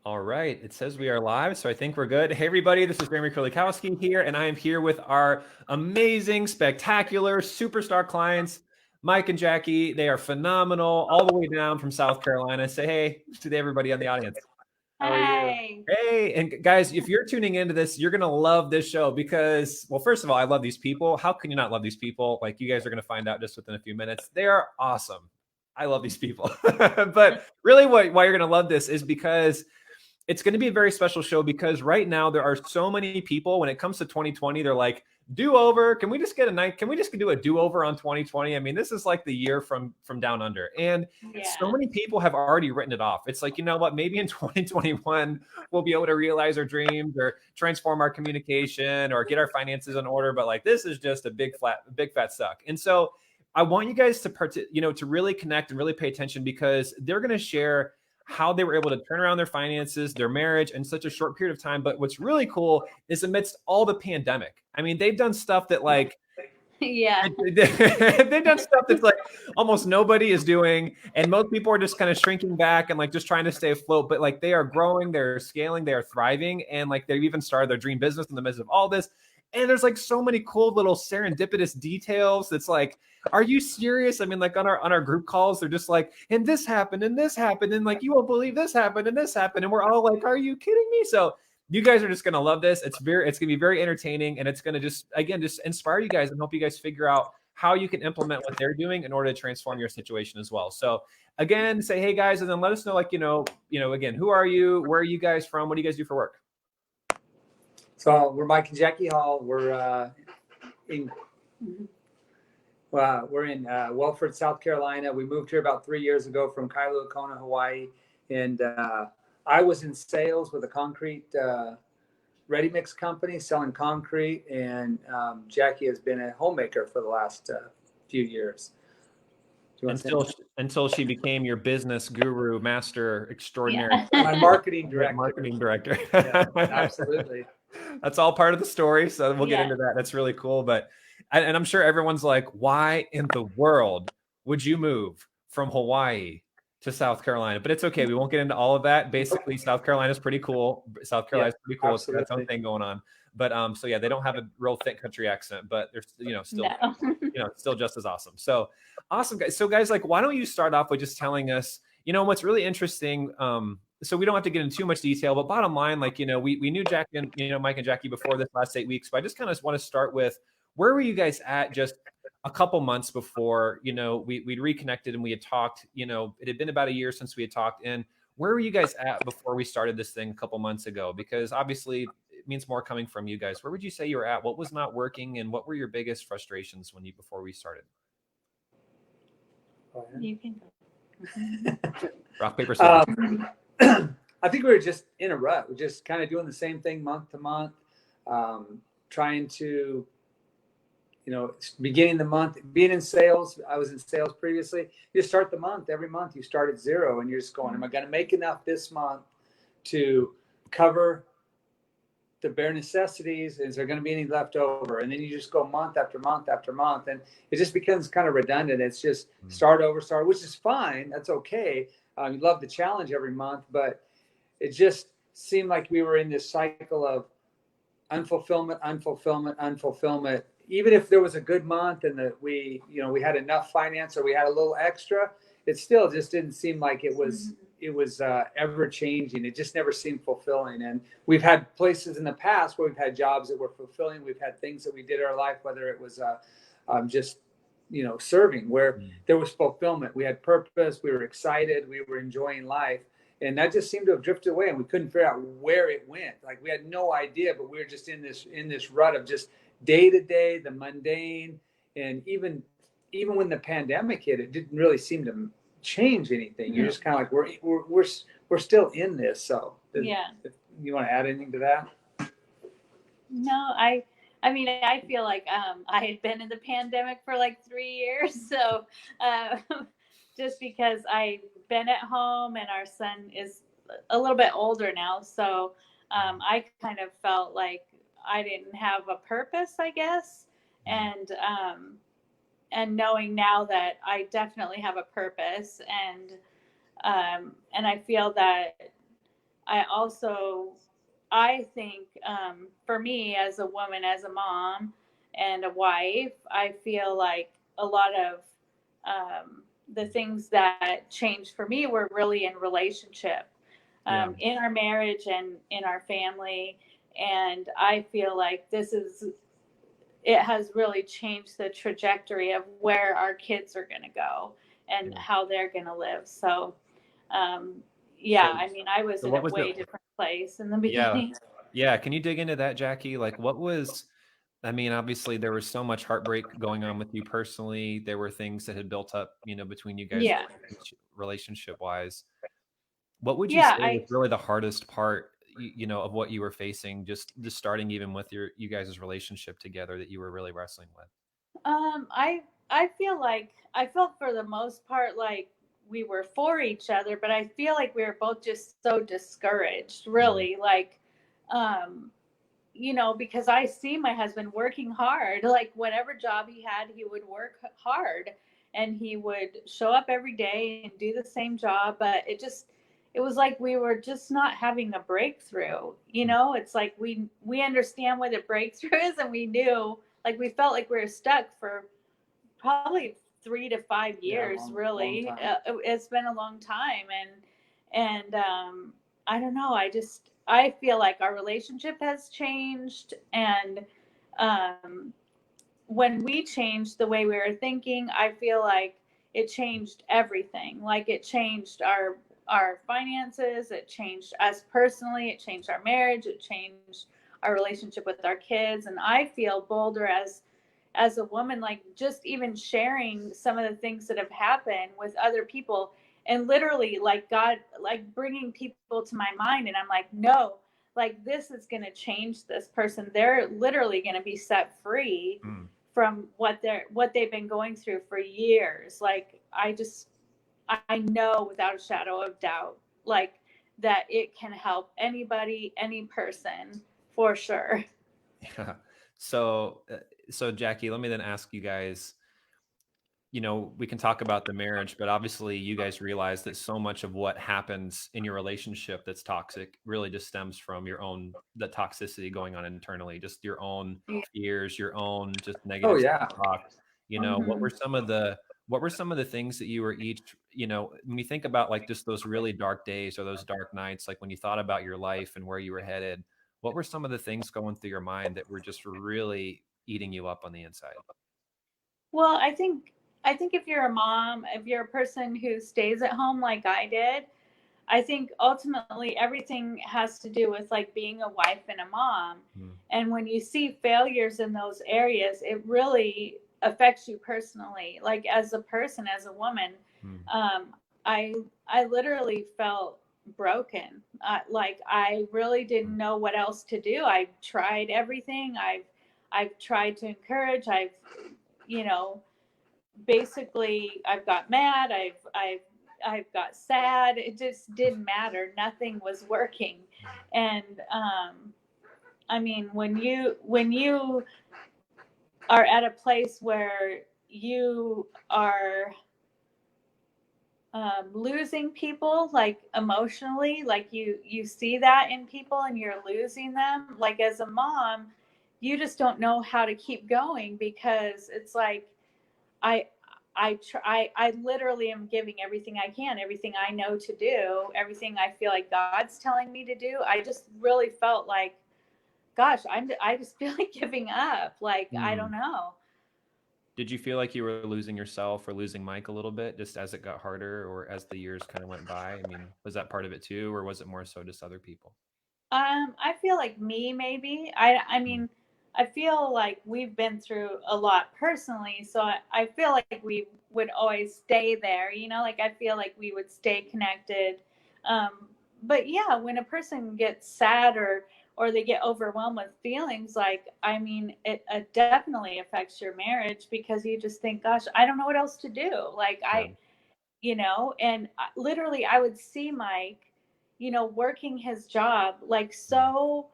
All right. It says we are live, so I think we're good. Hey, everybody. This is Grammy Kurlikowski here, and I am here with our amazing, spectacular, superstar clients, Mike and Jacque. They are phenomenal, all the way down from South Carolina. Say hey to everybody on the audience. How are you? Hey, and guys, if you're tuning into this, you're going to love this show because, well, first of all, I love these people. How can you not love these people? Like, you guys are going to find out just within a few minutes. They are awesome. I love these people. But really, why you're going to love this is because it's going to be a very special show because right now there are so many people when it comes to 2020, they're like, do over. Can we just get a night? Can we just do a do over on 2020? I mean, this is like the year from down under. And so many people have already written it off. It's like, you know what, maybe in 2021, we'll be able to realize our dreams or transform our communication or get our finances in order. But like, this is just a big fat suck. And so I want you guys to to really connect and really pay attention because they're going to share how they were able to turn around their finances, their marriage in such a short period of time. But what's really cool is amidst all the pandemic. I mean, they've done stuff that like, they've done stuff that's like almost nobody is doing. And most people are just kind of shrinking back and like just trying to stay afloat. But like they are growing, they're scaling, they are thriving. And like they've even started their dream business in the midst of all this. And there's like so many cool little serendipitous details. That's like, are you serious? I mean, like on our group calls, they're just like, and this happened, and this happened, and like you won't believe this happened, and this happened, and we're all like, are you kidding me? So you guys are just gonna love this. It's gonna be very entertaining, and it's gonna just inspire you guys and help you guys figure out how you can implement what they're doing in order to transform your situation as well. So again, say hey guys, and then let us know like again, who are you? Where are you guys from? What do you guys do for work? So we're Mike and Jacque Hall. We're in Wellford, South Carolina. We moved here about 3 years ago from Kailua Kona, Hawaii, and I was in sales with a concrete ready mix company selling concrete, and Jacque has been a homemaker for the last few years. Until she became your business guru, master extraordinary. My marketing director. Marketing director. Yeah, absolutely. That's all part of the story. So we'll get into that. That's really cool. But, and I'm sure everyone's like, why in the world would you move from Hawaii to South Carolina? But it's okay. We won't get into all of that. Basically, South Carolina is pretty cool. South Carolina is pretty cool. It's got its own thing going on. But so yeah, they don't have a real thick country accent, but they're still still just as awesome. So awesome, guys. So guys, like, why don't you start off with just telling us, what's really interesting. So we don't have to get into too much detail, but bottom line, like, we knew Jacque and, Mike and Jacque before this last 8 weeks, but I just kind of want to start with, where were you guys at just a couple months before, we'd reconnected and we had talked, it had been about a year since we had talked, and where were you guys at before we started this thing a couple months ago? Because obviously it means more coming from you guys. Where would you say you were at? What was not working? And what were your biggest frustrations before we started? You can go. Rock, paper, scissors. I think we were just in a rut. We're just kind of doing the same thing month to month, trying to, beginning the month, being in sales. I was in sales previously. You start the month, every month you start at zero and you're just going, am I going to make enough this month to cover the bare necessities? Is there going to be any left over? And then you just go month after month after month, and it just becomes kind of redundant. It's just start over, which is fine. That's okay. You love the challenge every month, but it just seemed like we were in this cycle of unfulfillment. Even if there was a good month and that we had enough finance or we had a little extra, it still just didn't seem like it was ever changing. It just never seemed fulfilling. And we've had places in the past where we've had jobs that were fulfilling. We've had things that we did in our life, whether it was just serving, where there was fulfillment. We had purpose. We were excited. We were enjoying life. And that just seemed to have drifted away, and we couldn't figure out where it went. Like, we had no idea, but we were just in this rut of just day to day, the mundane. And even when the pandemic hit, it didn't really seem to change anything. You're just kind of like, we're still in this. So if you want to add anything to that? No, I mean, I feel like I had been in the pandemic for like 3 years. So just because I've been at home and our son is a little bit older now. So I kind of felt like I didn't have a purpose, I guess. And knowing now that I definitely have a purpose, and I feel that I think, for me as a woman, as a mom and a wife, I feel like a lot of the things that changed for me were really in relationship, Yeah. in our marriage and in our family. And I feel like it has really changed the trajectory of where our kids are going to go and Yeah. how they're going to live. So, um, So, yeah, I mean, I was so in what a was it? way different place in the Yeah. beginning. Yeah. Can you dig into that, Jacque? Like, I mean, obviously there was so much heartbreak going on with you personally. There were things that had built up, between you guys Yeah. relationship wise. What would you Yeah. say was really the hardest part, of what you were facing, just starting even with you guys' relationship together that you were really wrestling with? I feel like I felt for the most part like we were for each other, but I feel like we were both just so discouraged, Mm, really. Like, um, because I see my husband working hard. Like whatever job he had, he would work hard and he would show up every day and do the same job. But it was like we were just not having a breakthrough. mm, It's like we understand what a breakthrough is, and we knew, like, we felt like we were stuck for probably 3 to 5 years. Long Really, time. it's been a long time, and I don't know. I feel like our relationship has changed, and um, when we changed the way we were thinking, I feel like it changed everything. Like it changed our finances, it changed us personally, it changed our marriage, it changed our relationship with our kids, and I feel bolder as a woman, like just even sharing some of the things that have happened with other people, and literally like God, like bringing people to my mind, and I'm like, no, like this is going to change this person. They're literally going to be set free mm. from what they've been going through for years. Like I know without a shadow of doubt, like that it can help anybody, any person, for sure. Yeah. So, so Jacque, let me then ask you guys, we can talk about the marriage, but obviously you guys realize that so much of what happens in your relationship that's toxic really just stems from the toxicity going on internally, just your own fears, your own just Oh negative yeah. talk. What Mm-hmm. were some of the things that you were each, when you think about like just those really dark days or those dark nights, like when you thought about your life and where you were headed, what were some of the things going through your mind that were just really eating you up on the inside? Well, I think if you're a mom, if you're a person who stays at home like I did, I think ultimately everything has to do with like being a wife and a mom. Mm, And when you see failures in those areas, it really affects you personally. Like as a person, as a woman, mm, um, I literally felt broken. Like I really mm, didn't know what else to do. I tried everything. I've tried to encourage. You know, Basically I've got mad, I've got sad. It just didn't matter. Nothing was working. And I mean, when you are at a place where you are losing people, like emotionally, like you see that in people and you're losing them, like as a mom, you just don't know how to keep going, because it's like I I literally am giving everything I can, everything I know to do, everything I feel like God's telling me to do. I just really felt like, gosh, I just feel like giving up. Like I mm. don't know. Did you feel like you were losing yourself or losing Mike a little bit just as it got harder or as the years kind of went by? I mean, was that part of it too, or was it more so just other people? I feel like me maybe. I Mm, mean, I feel like we've been through a lot personally, so I feel like we would always stay there. Like I feel like we would stay connected. But yeah, when a person gets sad or they get overwhelmed with feelings, like I mean, it definitely affects your marriage, because you just think, gosh, I don't know what else to do. Like yeah. and literally I would see Mike, working his job like Mm, so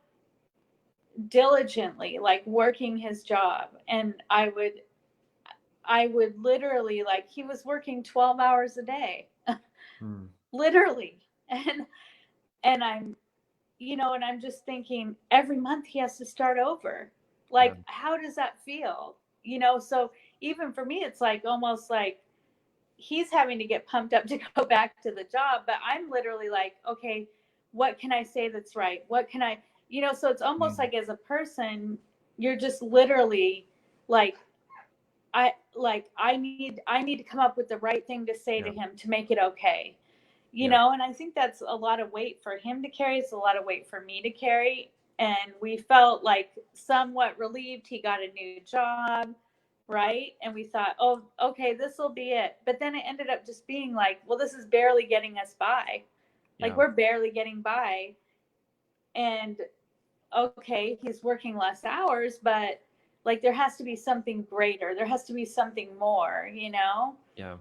diligently, like working his job. And I would literally, like, he was working 12 hours a day, mm, literally. And and I'm just thinking every month he has to start over. Like, how does that feel? So even for me, it's like almost like he's having to get pumped up to go back to the job, but I'm literally like, okay, what can I say that's right? What can I, so it's almost like as a person, you're just literally like, I need to come up with the right thing to say to him to make it okay. And I think that's a lot of weight for him to carry. It's a lot of weight for me to carry. And we felt like somewhat relieved. He got a new job, right? And we thought, oh, okay, this will be it. But then it ended up just being like, well, this is barely getting us by. Like, we're barely getting by. And okay, he's working less hours, but like there has to be something greater. There has to be something more, Yeah.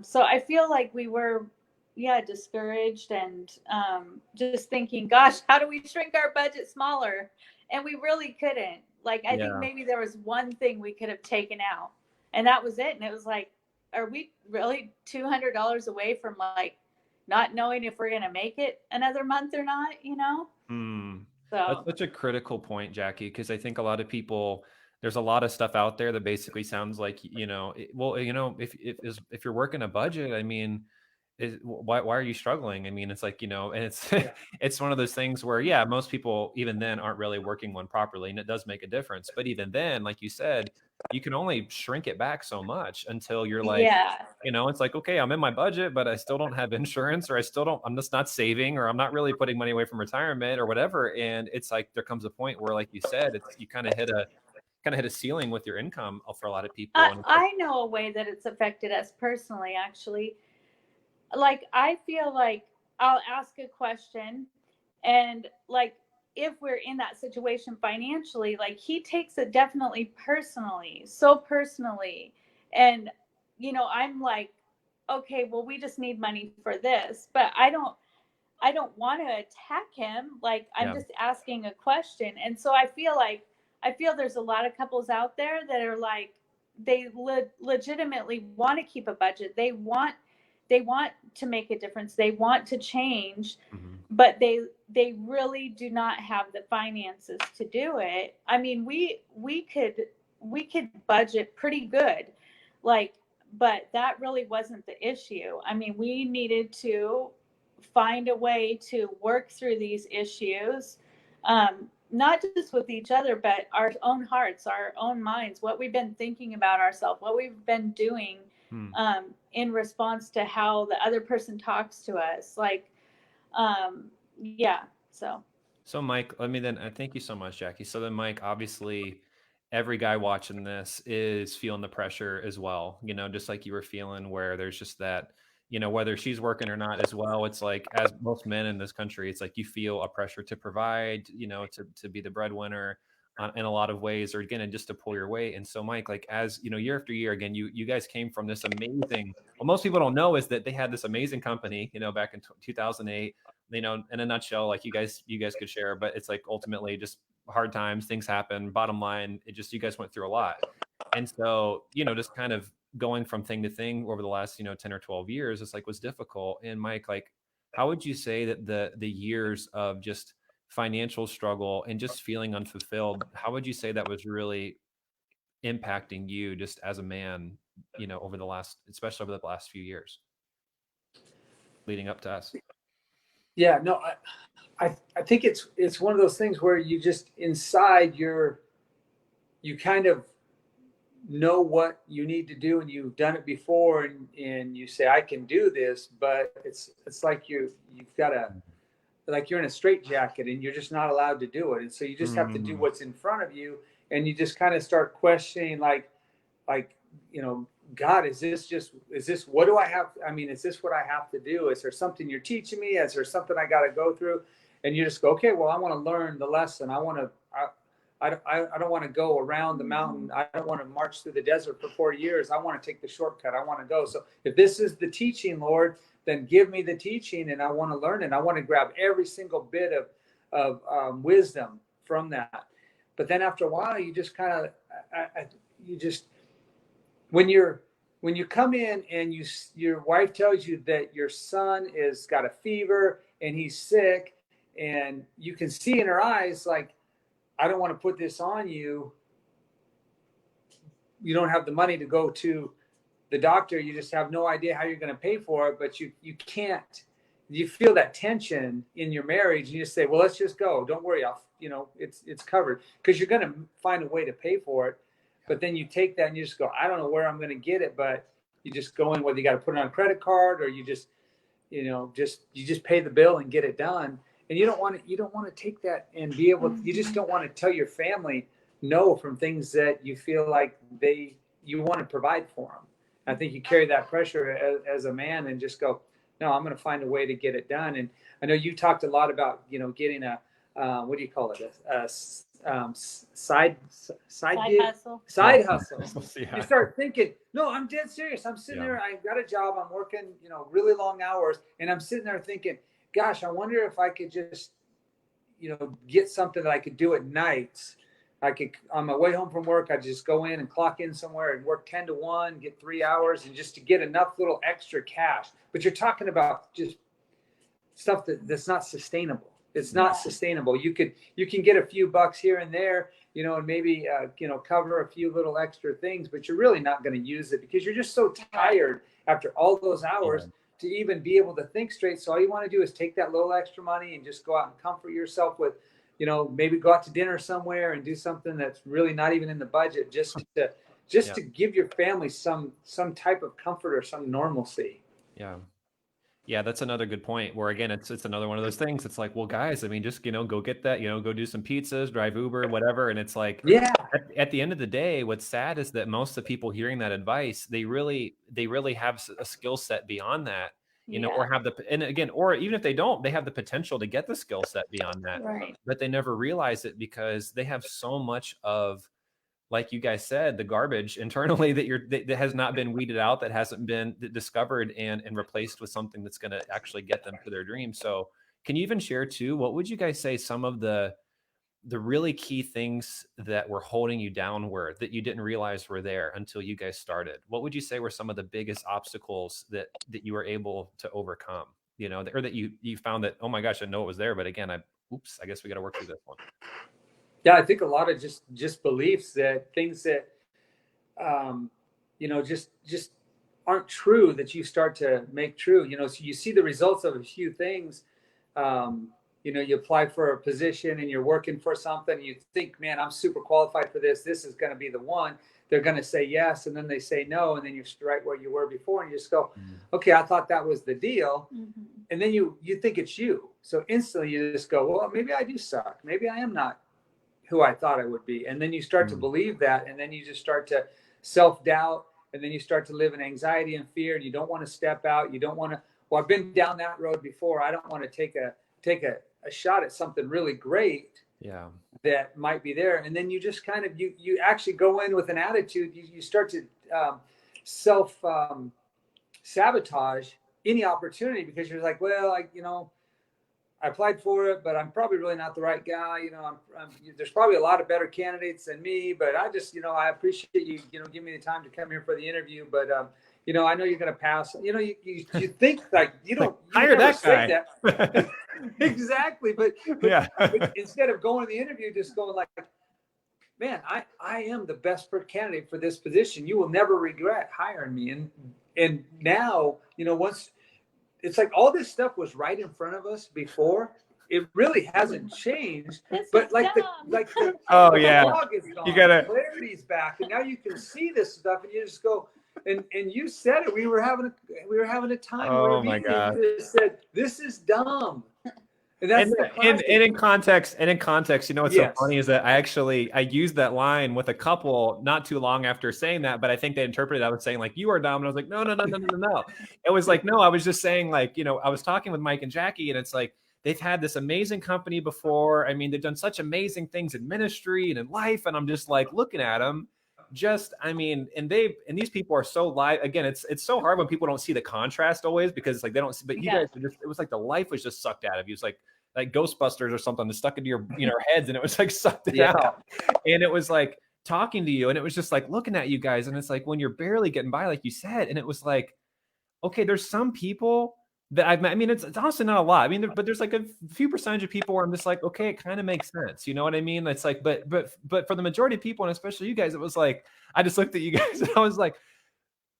So I feel like we were, discouraged and just thinking, gosh, how do we shrink our budget smaller? And we really couldn't. Like, I think maybe there was one thing we could have taken out, and that was it. And it was like, are we really $200 away from like not knowing if we're gonna make it another month or not? That's So such a critical point, Jacque, because I think a lot of people, there's a lot of stuff out there that basically sounds like, if you're working a budget, I mean, why are you struggling? I mean, it's like, and it's it's one of those things where, most people even then aren't really working one properly, and it does make a difference. But even then, like you said, you can only shrink it back so much until you're like, it's like, okay, I'm in my budget, but I still don't have insurance, or I'm just not saving, or I'm not really putting money away from retirement or whatever. And it's like, there comes a point where, like you said, you kind of hit a ceiling with your income for a lot of people. And I know a way that it's affected us personally, actually. Like, I feel like I'll ask a question, and like, if we're in that situation financially, like, he takes it definitely personally, so personally. And, I'm like, okay, well, we just need money for this, but I don't want to attack him. Like, I'm just asking a question. And so I feel there's a lot of couples out there that are like, they legitimately want to keep a budget. They want to make a difference. They want to change, but they really do not have the finances to do it. I mean, we could budget pretty good, like, but that really wasn't the issue. I mean, we needed to find a way to work through these issues, not just with each other, but our own hearts, our own minds, what we've been thinking about ourselves, what we've been doing in response to how the other person talks to us. Like, yeah. So Mike, let me then, thank you so much, Jacque. So then, Mike, obviously every guy watching this is feeling the pressure as well, just like you were feeling, where there's just that, whether she's working or not as well, it's like, as most men in this country, it's like you feel a pressure to provide, to be the breadwinner in a lot of ways, or again, just to pull your weight. And so, Mike, like, as year after year, again, you guys came from this amazing, what most people don't know is that they had this amazing company, back in 2008, in a nutshell, like you guys could share, but it's like ultimately just hard times, things happen. Bottom line, you guys went through a lot. And so, just kind of going from thing to thing over the last, 10 or 12 years, it's like, was difficult. And Mike, like, how would you say that the years of just financial struggle and just feeling unfulfilled, how would you say that was really impacting you just as a man, over the last, especially over the last few years leading up to us? Yeah, no, I think it's one of those things where you just inside you kind of know what you need to do, and you've done it before, and you say, I can do this, but it's like you've got to, like, you're in a straitjacket and you're just not allowed to do it. And so you just have to do what's in front of you, and you just kind of start questioning, like, God, is this, what do I have? I mean, is this what I have to do? Is there something you're teaching me? Is there something I got to go through? And you just go, okay, well, I want to learn the lesson. I don't want to go around the mountain. I don't want to march through the desert for 4 years. I want to take the shortcut. I want to go. So if this is the teaching, Lord, then give me the teaching, and I want to learn it. I want to grab every single bit of wisdom from that. But then after a while, you just kind of, when you come in and your wife tells you that your son is got a fever and he's sick, And you can see in her eyes, like, I don't want to put this on you. You don't have the money to go to the doctor. You just have no idea how you're going to pay for it, but you can't. You feel that tension in your marriage. You just say, well, let's just go. Don't worry. It's covered, because you're going to find a way to pay for it. But then you take that and you just go, I don't know where I'm going to get it, but you just go in, whether you got to put it on a credit card or you just pay the bill and get it done. And you don't want to take that and be able, you just don't want to tell your family no from things that you feel like you want to provide for them. I think you carry that pressure as a man and just go, no, I'm going to find a way to get it done. And I know you talked a lot about, getting a, what do you call it? A side gig? Hustle. Side hustle. Yeah. You start thinking, no, I'm dead serious. I'm sitting there. I've got a job. I'm working, really long hours. And I'm sitting there thinking, gosh, I wonder if I could just, get something that I could do at nights. I could, on my way home from work, I'd just go in and clock in somewhere and work 10 to 1, get 3 hours, and just to get enough little extra cash. But you're talking about just stuff that's not sustainable. It's not sustainable. You can get a few bucks here and there, and maybe, cover a few little extra things, but you're really not going to use it because you're just so tired after all those hours to even be able to think straight. So all you want to do is take that little extra money and just go out and comfort yourself with, maybe go out to dinner somewhere and do something that's really not even in the budget, just to give your family some type of comfort or some normalcy. Yeah, that's another good point where, again, it's another one of those things. It's like, well, guys, I mean, just, go get that, go do some pizzas, drive Uber, whatever. And it's like, at the end of the day, what's sad is that most of the people hearing that advice, they really have a skill set beyond that, or have or even if they don't, they have the potential to get the skill set beyond that, but they never realize it because they have so much of, like you guys said, the garbage internally that has not been weeded out, that hasn't been discovered and replaced with something that's going to actually get them to their dreams. So can you even share too, what would you guys say some of the really key things that were holding you down were, that you didn't realize were there until you guys started? What would you say were some of the biggest obstacles that you were able to overcome, or that you found that, oh my gosh, I know it was there, but again, I guess we got to work through this one. Yeah, I think a lot of just beliefs, that things that, just aren't true, that you start to make true. So you see the results of a few things. You apply for a position and you're working for something. You think, man, I'm super qualified for this. This is going to be the one. They're going to say yes, and then they say no, and then you're right where you were before, and you just go, okay, I thought that was the deal. And then you think it's you. So instantly you just go, well, maybe I do suck. Maybe I am not who I thought I would be. And then you start to believe that, and then you just start to self-doubt, and then you start to live in anxiety and fear, and you don't want to step out. You don't want to, well, I've been down that road before. I don't want to take a shot at something really great that might be there. And then you just kind of, you actually go in with an attitude. You start to self sabotage any opportunity, because you're like, well, I applied for it, but I'm probably really not the right guy. There's probably a lot of better candidates than me, but I just, I appreciate you, give me the time to come here for the interview. But, I know you're going to pass. You think like you don't hire that guy. That. Exactly. But instead of going to the interview, just going like, man, I am the best candidate for this position. You will never regret hiring me. And now, once, it's like all this stuff was right in front of us before. It really hasn't changed, but the fog is gone. Clarity's back, and now you can see this stuff, and you just go. And you said it. We were having a time. Oh my God! You just said, this is dumb. And that's in context, what's so funny is that I used that line with a couple not too long after saying that, but I think they interpreted I was saying like, you are dumb, and I was like, no. It was like, no, I was just saying like, I was talking with Mike and Jacque, and it's like, they've had this amazing company before. I mean, they've done such amazing things in ministry and in life, and I'm just like looking at them. And these people are so live. Again, it's so hard when people don't see the contrast always, because it's like they don't see, but you guys, it was like the life was just sucked out of you. It's like Ghostbusters or something that stuck into your heads, and it was like sucked it out. And it was like talking to you, and it was just like looking at you guys, and it's like when you're barely getting by, like you said, and it was like, okay, there's some people that I mean, it's honestly not a lot. I mean, but there's like a few percentage of people where I'm just like, okay, it kind of makes sense. You know what I mean? It's like, but for the majority of people, and especially you guys, it was like, I just looked at you guys and I was like,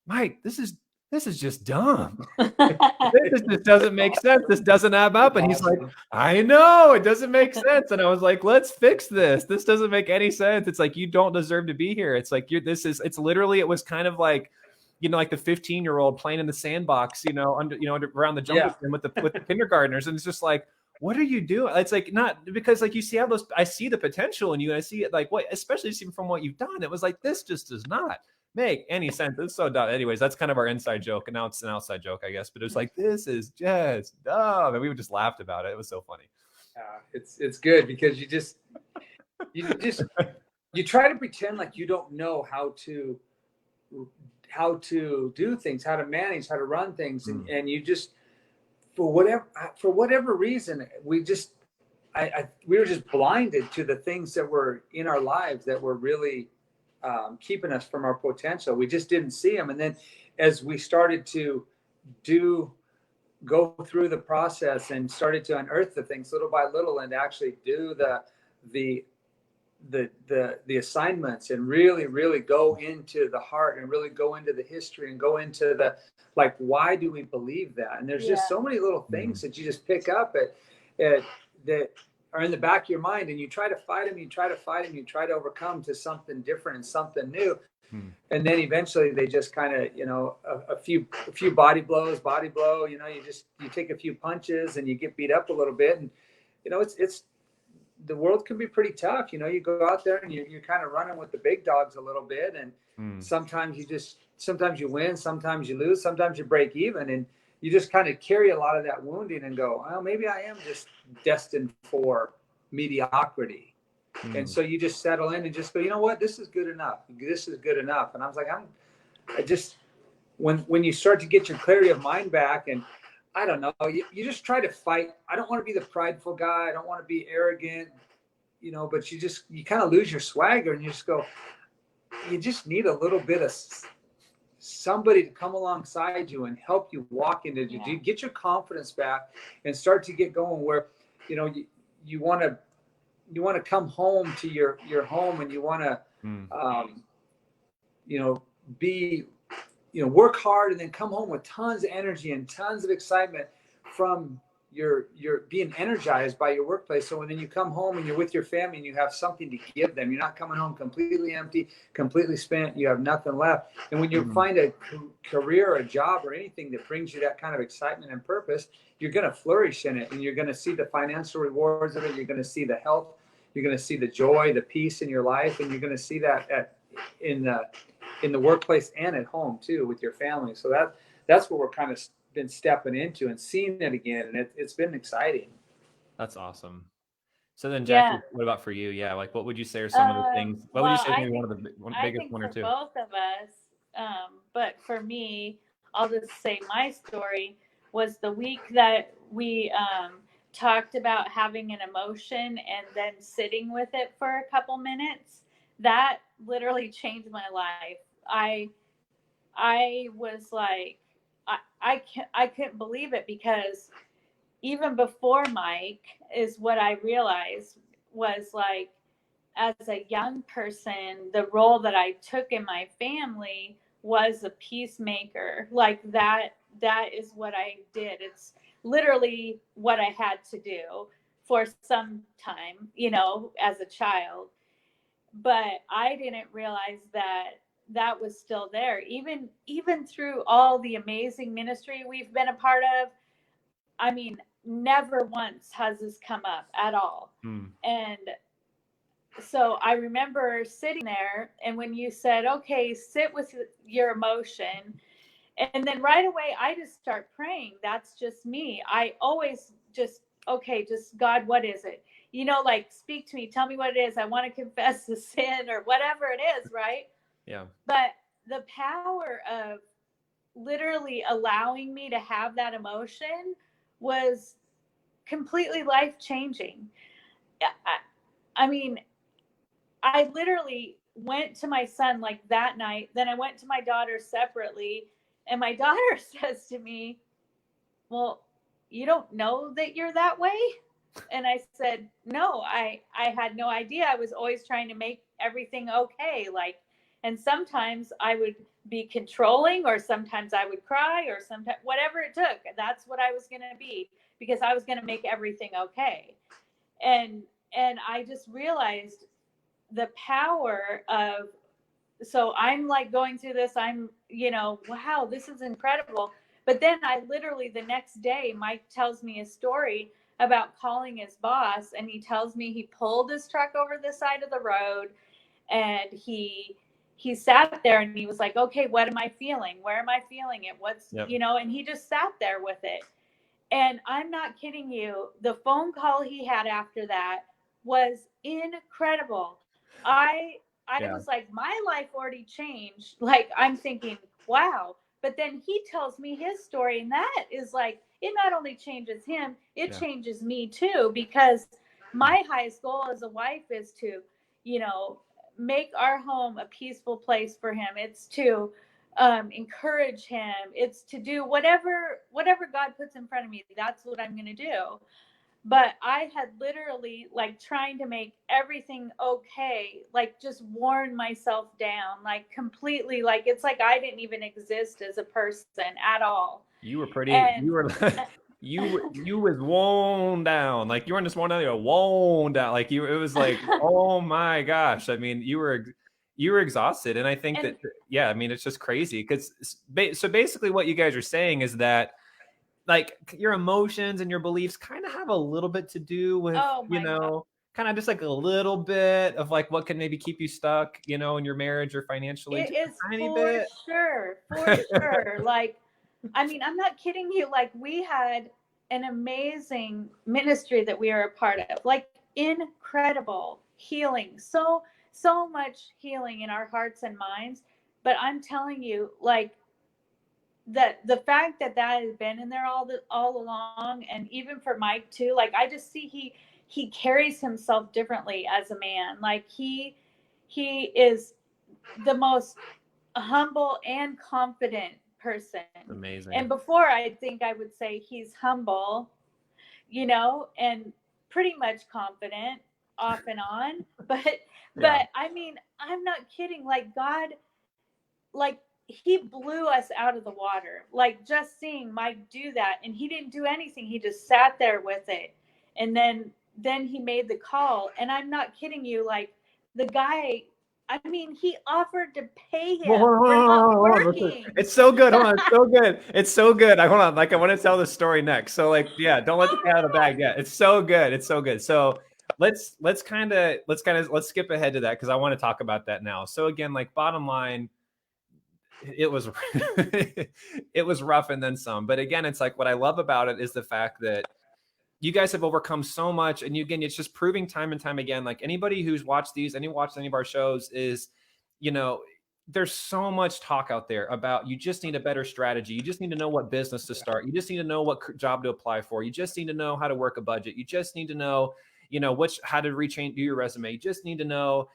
Mike, this is just dumb. This just doesn't make sense. This doesn't add up. And he's like, I know it doesn't make sense. And I was like, let's fix this. This doesn't make any sense. It's like, you don't deserve to be here. It's like, it's literally, it was kind of like, like the 15-year-old playing in the sandbox, around the jungle gym with the kindergartners. And it's just like, what are you doing? It's like, not because like you see how I see the potential in you. And I see it like especially from what you've done. It was like, this just does not make any sense. It's so dumb. Anyways, that's kind of our inside joke, and now it's an outside joke, I guess. But it was like, this is just dumb, and we just laughed about it. It was so funny. It's good because you try to pretend like you don't know how to do things, how to manage, how to run things, and you just for whatever reason we were just blinded to the things that were in our lives that were really keeping us from our potential. We just didn't see them. And then as we started to go through the process and started to unearth the things little by little and actually do the assignments and really go into the heart and really go into the history and go into the, like, why do we believe that? And there's just so many little things that you just pick up at that are in the back of your mind, and you try to fight them, you try to overcome to something different and something new. And then eventually they just kind of, a few body blow, you take a few punches and you get beat up a little bit. And, it's the world can be pretty tough. You go out there and you're kind of running with the big dogs a little bit. And sometimes you win, sometimes you lose, sometimes you break even. And you just kind of carry a lot of that wounding and go, well, maybe I am just destined for mediocrity. And so you just settle in and just go, you know what, this is good enough. This is good enough. And I was like, when you start to get your clarity of mind back, and I don't know, you just try to fight. I don't want to be the prideful guy. I don't want to be arrogant, but you kind of lose your swagger, and you just go, you just need a little bit of somebody to come alongside you and help you walk into you get your confidence back and start to get going where, you want to come home to your home, and you want to, be, work hard and then come home with tons of energy and tons of excitement from your being energized by your workplace. So when then you come home and you're with your family and you have something to give them, you're not coming home completely empty, completely spent, you have nothing left. And when you find a career or a job or anything that brings you that kind of excitement and purpose, you're going to flourish in it, and you're going to see the financial rewards of it. You're going to see the health, you're going to see the joy, the peace in your life, and you're going to see that in the workplace and at home too with your family. So that's what we're kind of been stepping into and seeing it again, and it's been exciting. That's awesome. So then, Jacque, what about for you? Yeah, like what would you say are some of the things? What would you say is maybe one of the biggest one or two? Both of us, but for me, I'll just say my story was the week that we talked about having an emotion and then sitting with it for a couple minutes. That literally changed my life. I was like, I couldn't believe it, because even before Mike is what I realized was, like, as a young person, the role that I took in my family was a peacemaker. Like that is what I did. It's literally what I had to do for some time, as a child. But I didn't realize that was still there. Even through all the amazing ministry we've been a part of, I mean, never once has this come up at all. And so I remember sitting there, and when you said, okay, sit with your emotion, and then right away I just start praying. That's just me. I always just, okay, just God, what is it? Like, speak to me, tell me what it is. I want to confess the sin or whatever it is, right? Yeah. But the power of literally allowing me to have that emotion was completely life-changing. I mean, I literally went to my son like that night. Then I went to my daughter separately, and my daughter says to me, well, you don't know that you're that way? And I said, no, I had no idea. I was always trying to make everything okay. Like, and sometimes I would be controlling, or sometimes I would cry, or sometimes whatever it took. That's what I was going to be, because I was going to make everything okay. And, and I just realized the power of, so I'm like going through this, I'm, wow, this is incredible. But then I literally, the next day, Mike tells me a story about calling his boss, and he tells me he pulled his truck over the side of the road, and he sat there and he was like, okay, what am I feeling? Where am I feeling it? What's, Yep. and he just sat there with it. And I'm not kidding you, the phone call he had after that was incredible. I Yeah. was like, my life already changed. Like, I'm thinking, wow. But then he tells me his story, and that is like, it not only changes him, it changes me too, because my highest goal as a wife is to, make our home a peaceful place for him. It's to encourage him. It's to do whatever God puts in front of me. That's what I'm going to do. But I had literally, like, trying to make everything okay, like, just worn myself down, like, completely, like, it's like I didn't even exist as a person at all. You were And you was worn down. Like, you weren't just worn down, you were worn down. Like, it was like, oh my gosh. I mean, you were exhausted. And I think that, yeah, I mean, it's just crazy. Because so basically what you guys are saying is that, like, your emotions and your beliefs kind of have a little bit to do with, kind of just like a little bit of like what can maybe keep you stuck, in your marriage or financially. it Just is a tiny for bit. sure. Like, I mean, I'm not kidding you. Like, we had an amazing ministry that we are a part of, like, incredible healing. So much healing in our hearts and minds. But I'm telling you, like, that the fact that has been in there all along, and even for Mike too, like, I just see he carries himself differently as a man. Like, he is the most humble and confident person. Amazing. And before, I think I would say he's humble, and pretty much confident off and on. But I mean, I'm not kidding. Like, God, like, he blew us out of the water. Like, just seeing Mike do that, and he didn't do anything. He just sat there with it. And then he made the call. And I'm not kidding you. Like, the guy, I mean, he offered to pay him for not working. It's so good. Hold on. It's so good. It's so good. Hold on. Like, I want to tell the story next. So, like, yeah, don't let the cat out of the bag yet. It's so good. It's so good. So let's skip ahead to that, because I want to talk about that now. So again, like, bottom line, it was it was rough and then some. But again, it's like, what I love about it is the fact that you guys have overcome so much. And again, it's just proving time and time again, like, anybody who's watched any of our shows is, there's so much talk out there about, you just need a better strategy. You just need to know what business to start. You just need to know what job to apply for. You just need to know how to work a budget. You just need to know, how to do your resume. You just need to know,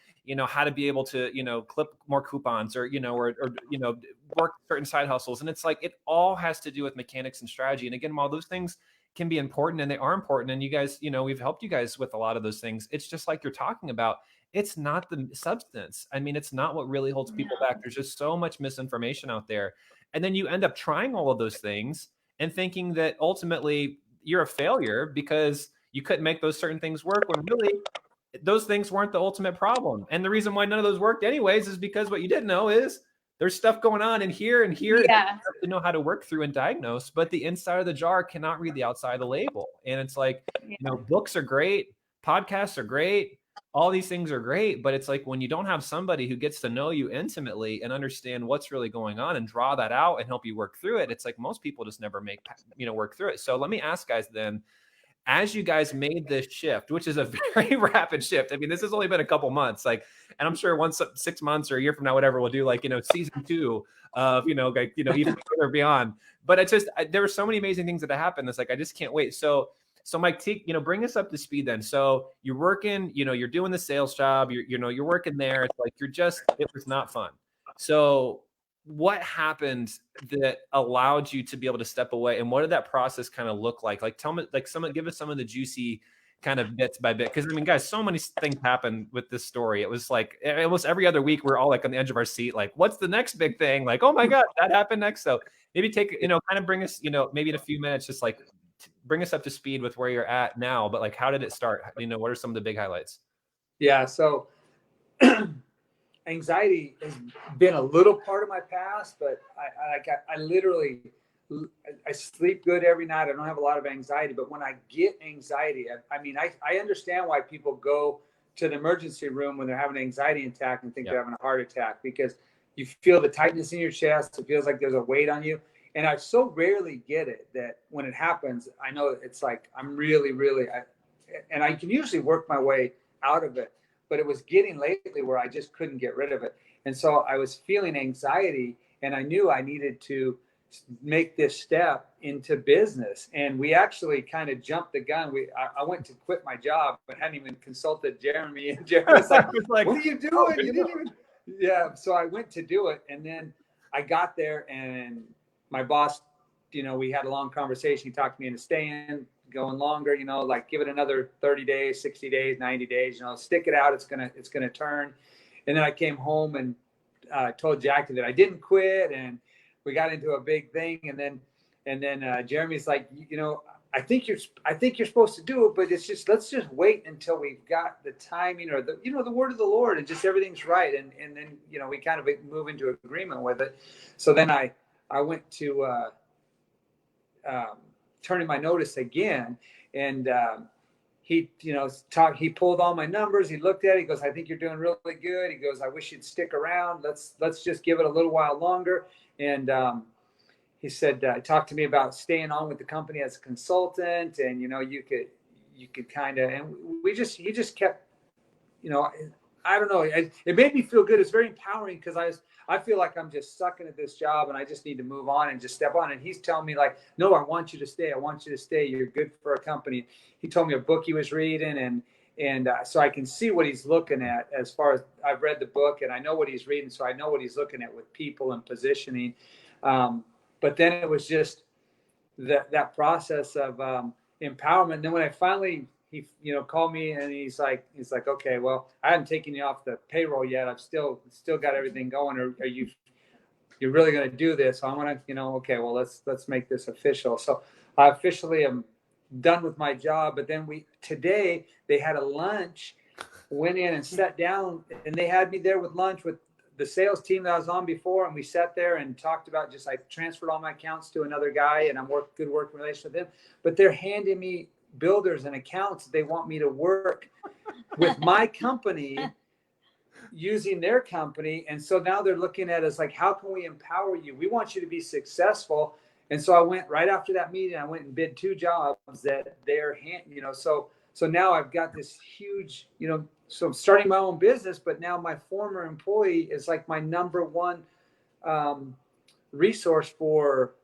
how to be able to, clip more coupons, or, work certain side hustles. And it's like, it all has to do with mechanics and strategy. And again, while those things can be important, and they are important, and you guys, we've helped you guys with a lot of those things, it's just like you're talking about, it's not the substance. I mean, it's not what really holds people back. There's just so much misinformation out there. And then you end up trying all of those things and thinking that ultimately you're a failure because you couldn't make those certain things work, when really those things weren't the ultimate problem. And the reason why none of those worked anyways is because what you didn't know is there's stuff going on in here and here that you have to know how to work through and diagnose, but the inside of the jar cannot read the outside of the label. And it's like, books are great, podcasts are great, all these things are great, but it's like, when you don't have somebody who gets to know you intimately and understand what's really going on and draw that out and help you work through it, it's like most people just never work through it. So let me ask guys then, as you guys made this shift, which is a very rapid shift. I mean, this has only been a couple months, like, and I'm sure once 6 months or a year from now, whatever, we'll do like, season 2 of, even further beyond. But it's just, there were so many amazing things that happened. It's like, I just can't wait. So Mike, bring us up to speed then. So you're working, you're doing the sales job, you're working there. It's like, it was not fun. So what happened that allowed you to be able to step away, and what did that process kind of look like? Like, tell me, like, give us some of the juicy kind of bits by bit. Cause I mean, guys, so many things happened with this story. It was like almost every other week we're all like on the edge of our seat. Like, what's the next big thing? Like, oh my God, that happened next. So maybe take, kind of bring us, maybe in a few minutes, just like bring us up to speed with where you're at now. But like, how did it start? What are some of the big highlights? Yeah. So anxiety has been a little part of my past, but I literally, I sleep good every night. I don't have a lot of anxiety, but when I get anxiety, I understand why people go to the emergency room when they're having an anxiety attack and think they're having a heart attack, because you feel the tightness in your chest. It feels like there's a weight on you. And I so rarely get it that when it happens, I know it's like, I'm really, really, and I can usually work my way out of it, but it was getting lately where I just couldn't get rid of it. And so I was feeling anxiety, and I knew I needed to make this step into business. And we actually kind of jumped the gun. I went to quit my job, but hadn't even consulted Jeremy. And Jeremy was like, what are you doing? You didn't even. Yeah. So I went to do it. And then I got there, and my boss, we had a long conversation. He talked me into staying, going longer, like give it another 30 days, 60 days, 90 days, stick it out. It's going to turn. And then I came home and told Jacque that I didn't quit, and we got into a big thing. And then Jeremy's like, I think you're supposed to do it, but let's just wait until we've got the timing or the word of the Lord, and just everything's right. And then, we kind of move into agreement with it. So then I went to turning my notice again, and he pulled all my numbers. He looked at it. He goes, I think you're doing really good. He goes, I wish you'd stick around. Let's just give it a little while longer. And he said, talk to me about staying on with the company as a consultant, and you could kind of, and he just kept, I don't know. It made me feel good. It's very empowering, because I feel like I'm just sucking at this job, and I just need to move on and just step on. And he's telling me like, no, I want you to stay. I want you to stay. You're good for a company. He told me a book he was reading, and so I can see what he's looking at, as far as I've read the book and I know what he's reading. So I know what he's looking at with people and positioning. But then it was just that process of empowerment. And then when I finally, he called me, and he's like, okay, well, I haven't taken you off the payroll yet. I've still got everything going. Or are you're really going to do this? So I want to, okay, well, let's make this official. So I officially am done with my job. But then today they had a lunch, went in and sat down, and they had me there with lunch with the sales team that I was on before. And we sat there and talked about I transferred all my accounts to another guy, and I'm good working relationship with them, but they're handing me builders and accounts. They want me to work with my company using their company. And so now they're looking at us like, how can we empower you? We want you to be successful. And so I went right after that meeting, I went and bid 2 jobs that they're so now I've got this huge, so I'm starting my own business, but now my former employee is like my number one resource for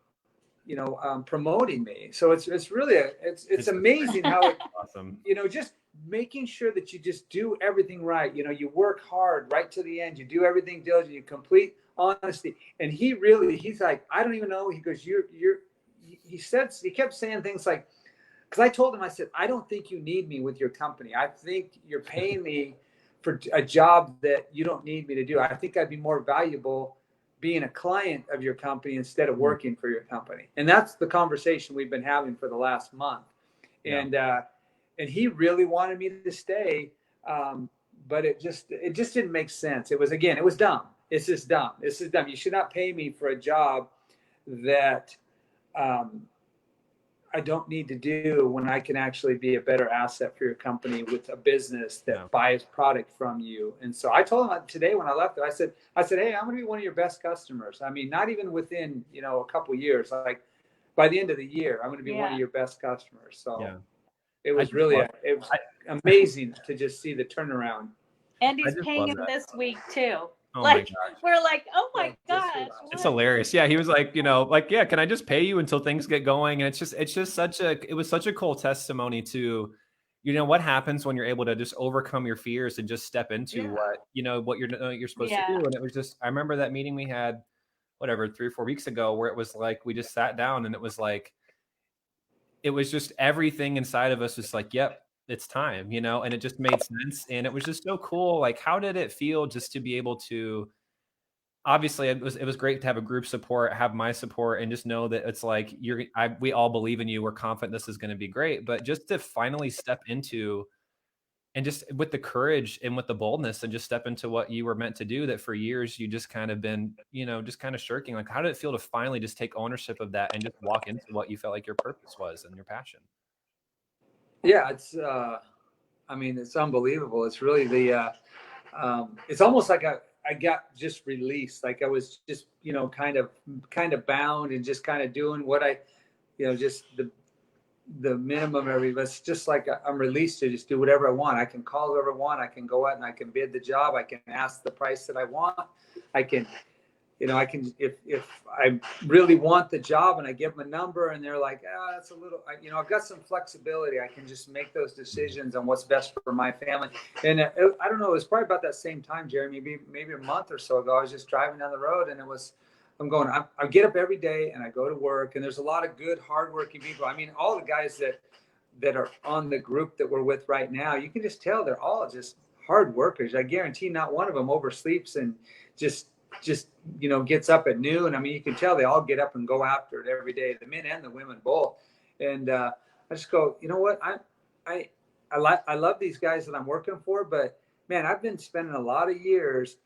promoting me. So it's really it's amazing how it, awesome. Just making sure that you just do everything right. You work hard right to the end. You do everything diligently. You complete honesty. And he's like, I don't even know. He goes, he kept saying things like, because I told him, I said, I don't think you need me with your company. I think you're paying me for a job that you don't need me to do. I think I'd be more valuable being a client of your company instead of working for your company. And that's the conversation we've been having for the last month. Yeah. And he really wanted me to stay. But it just didn't make sense. It was dumb. It's just dumb. This is dumb. You should not pay me for a job that I don't need to do when I can actually be a better asset for your company with a business that buys product from you. And so I told him today when I left, I said, hey, I'm going to be one of your best customers. I mean, not even within, a couple of years, like by the end of the year, I'm going to be one of your best customers. So it was amazing to just see the turnaround. And he's paying him this week too. Oh we're like, oh my gosh. It's hilarious. Yeah. He was like, yeah, can I just pay you until things get going? And it was such a cool testimony to, what happens when you're able to just overcome your fears and just step into what you're supposed to do. And it was just, I remember that meeting we had whatever, 3 or 4 weeks ago, where it was like, we just sat down and it was like, it was just everything inside of us was like, yep, it's time, you know, and it just made sense. And it was just so cool. Like, how did it feel just to be able to, obviously it was great to have a group support, have my support, and just know that it's like, we all believe in you. We're confident this is going to be great, but just to finally step into, and just with the courage and with the boldness, and just step into what you were meant to do, that for years you just kind of been, you know, just kind of shirking. Like, how did it feel to finally just take ownership of that and just walk into what you felt like your purpose was and your passion? Yeah, it's I mean, it's unbelievable. It's really it's almost like I got just released. Like I was just, you know, kind of bound and just kind of doing what I, you know, just the minimum every, but it's just like I'm released to just do whatever I want. I can call whoever I want. I can go out and I can bid the job. I can ask the price that I want. I can, you know, I can, if I really want the job and I give them a number and they're like, oh, that's a little, you know, I've got some flexibility. I can just make those decisions on what's best for my family. And I don't know, it was probably about that same time, Jerry, maybe a month or so ago. I was just driving down the road and I'm going, I get up every day and I go to work, and there's a lot of good, hardworking people. I mean, all the guys that are on the group that we're with right now, you can just tell they're all just hard workers. I guarantee not one of them oversleeps and just, you know, gets up at noon. I mean, you can tell they all get up and go after it every day, the men and the women both. And I just go, you know what? I love these guys that I'm working for, but man, I've been spending a lot of years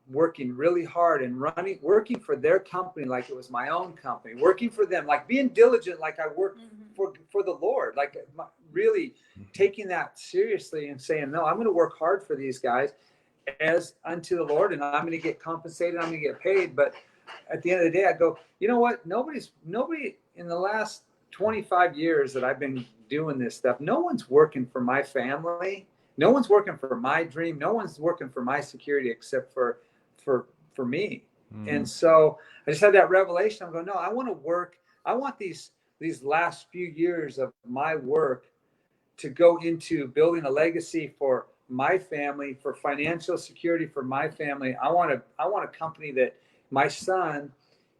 working really hard and working for their company like it was my own company, working for them, like being diligent, like I work for the Lord, like really taking that seriously and saying, no, I'm going to work hard for these guys as unto the Lord, and I'm going to get compensated, I'm going to get paid. But at the end of the day, I go, you know what? Nobody in the last 25 years that I've been doing this stuff, no one's working for my family. No one's working for my dream. No one's working for my security except for me. And so I just had that revelation. I'm going, no, I want to work. I want these last few years of my work to go into building a legacy for my family, for financial security for my family. I want a company that my son